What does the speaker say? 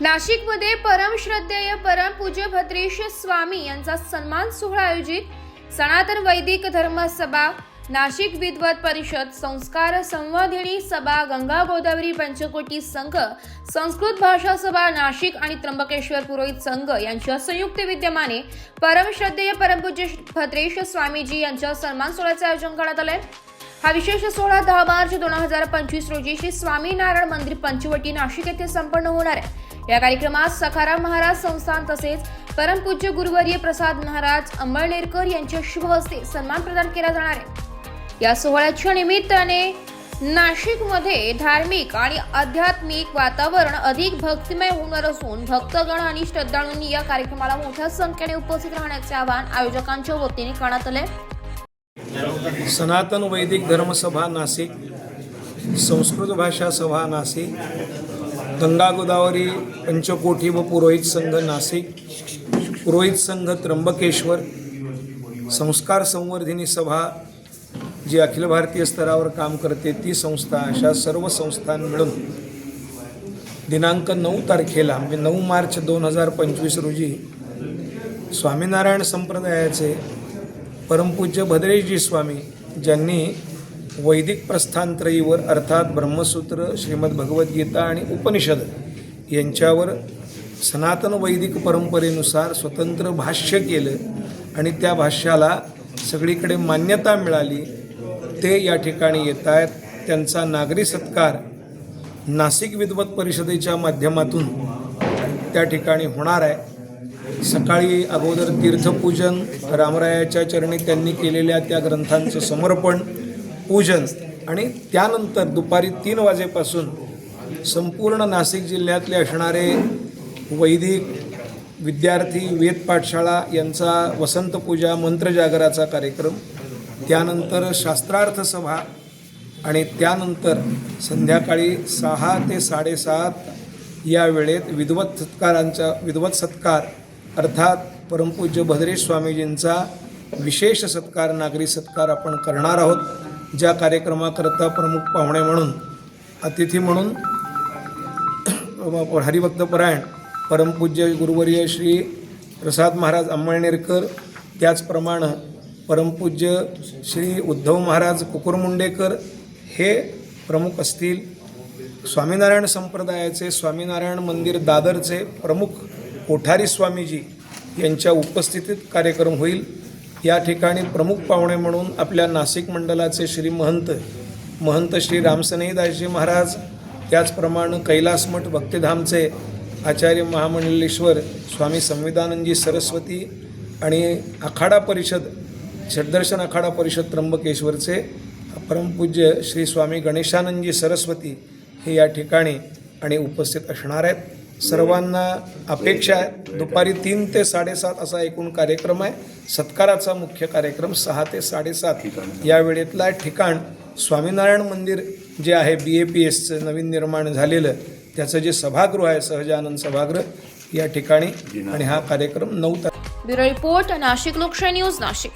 नाशिकमध्ये परमश्रद्धेय परमपूज्य भद्रेश स्वामी यांचा सन्मान सोहळा आयोजित सनातन वैदिक धर्म सभा नाशिक विद्वत परिषद संस्कार संवर्धिनी सभा गंगा गोदावरी पंचकोटी संघ संस्कृत भाषा सभा नाशिक आणि त्र्यंबकेश्वर पुरोहित संघ यांच्या संयुक्त विद्यमाने परमश्रद्धेय परमपूज्य भद्रेश स्वामीजी यांच्या सन्मान सोहळ्याचे आयोजन करण्यात आले। हा विशेष सोहळा 10 मार्च 2025 रोजी श्री स्वामीनारायण मंदिर पंचवटी नाशिक येथे संपन्न होणार आहे। या कार्यक्रमात सखाराम महाराज संस्थान तसेच परमपूज्य गुरुवर्य प्रसाद महाराज अंबळनेरकर यांच्या शुभ हस्ते सन्मान प्रदान केला जाणार आहे। या सोहळ्याच्या निमित्ताने नाशिकमध्ये धार्मिक आणि आध्यात्मिक वातावरण अधिक भक्तिमय होणार असून भक्तगण आणि श्रद्धाळूंनी या कार्यक्रमाला मोठ्या संख्येने उपस्थित राहण्याचे आवाहन आयोजकांच्या वतीने करण्यात आले। सनातन वैदिक धर्मसभा नाशिक, संस्कृत भाषा सभा नाशिक, गंगा गोदावरी पंचकोटी व पुरोहित संघ नाशिक, पुरोहित संघ त्र्यंबकेश्वर, संस्कार संवर्धिनी सभा जी अखिल भारतीय स्तरावर काम करते ती संस्था, अशा सर्व संस्थां मिळून दिनांक 9 तारखेला म्हणजे 9 मार्च 2025 रोजी स्वामीनारायण संप्रदायाचे परमपूज्य भद्रेशजी स्वामी ज्यांनी वैदिक प्रस्थानत्रयीवर अर्थात ब्रह्मसूत्र, श्रीमद भगवद्गीता आणि उपनिषद यांच्यावर सनातन वैदिक परंपरेनुसार स्वतंत्र भाष्य केलं आणि त्या भाष्याला सगळीकडे मान्यता मिळाली, ते या ठिकाणी येत आहेत। त्यांचा नागरी सत्कार नाशिक विद्वत परिषदेच्या माध्यमातून त्या ठिकाणी होणार आहे। सकाळी अगोदर तीर्थपूजन, रामरायाच्या चरणी त्यांनी केलेल्या त्या ग्रंथांचं समर्पण पूजन आणि त्यानंतर दुपारी 3 वाजेपासून संपूर्ण नाशिक जिल्ह्यातले असणारे वैदिक विद्यार्थी, वेद पाठशाळा यांचा वसंत पूजा मंत्रजागराचा कार्यक्रम, त्यानंतर शास्त्रार्थ सभा आणि त्यानंतर संध्याकाळी 6 ते 7:30 या वेळेत विद्वत सत्कार अर्थात परमपूज्य भद्रेश स्वामीजींचा विशेष सत्कार, नागरी सत्कार आपण करणार आहोत। ज्या कार्यक्रमाकरता प्रमुख पाहुणे म्हणून, अतिथी म्हणून हरिभक्तपरायण परमपूज्य गुरुवर्य श्री प्रसाद महाराज अंबळनेरकर, त्याचप्रमाणे परमपूज्य श्री उद्धव महाराज कुकुरमुंडेकर हे प्रमुख असतील। स्वामीनारायण संप्रदायाचे स्वामीनारायण मंदिर दादरचे प्रमुख कोठारी स्वामीजी यांच्या उपस्थितीत कार्यक्रम होईल। या ठिकाणी प्रमुख पाहुणे म्हणून आपल्या नाशिक मंडलाचे श्री महंत श्री रामसनेदासजी महाराज, त्याचप्रमाणे कैलासमठ भक्तिधामचे आचार्य महामंडलेश्वर स्वामी संविधानंदजी सरस्वती आणि आखाडा परिषद षड्दर्शन आखाडा परिषद त्र्यंबकेश्वरचे परमपूज्य श्री स्वामी गणेशानंदजी सरस्वती हे या ठिकाणी आणि उपस्थित असणार आहेत। सर्वांना अपेक्षा आहे दुपारी 3 ते 7:30 असा एकूण कार्यक्रम आहे। सत्काराचा मुख्य कार्यक्रम 6 ते 7:30 या वेळेतला ठिकाण स्वामीनारायण मंदिर जे आहे BAPSचं नवीन निर्माण झालेलं त्याचं जे सभागृह आहे सहजानंद सभागृह या ठिकाणी आणि हा कार्यक्रम 9 तारखेला। ब्युरो रिपोर्ट नाशिक लोकशाही न्यूज नाशिक।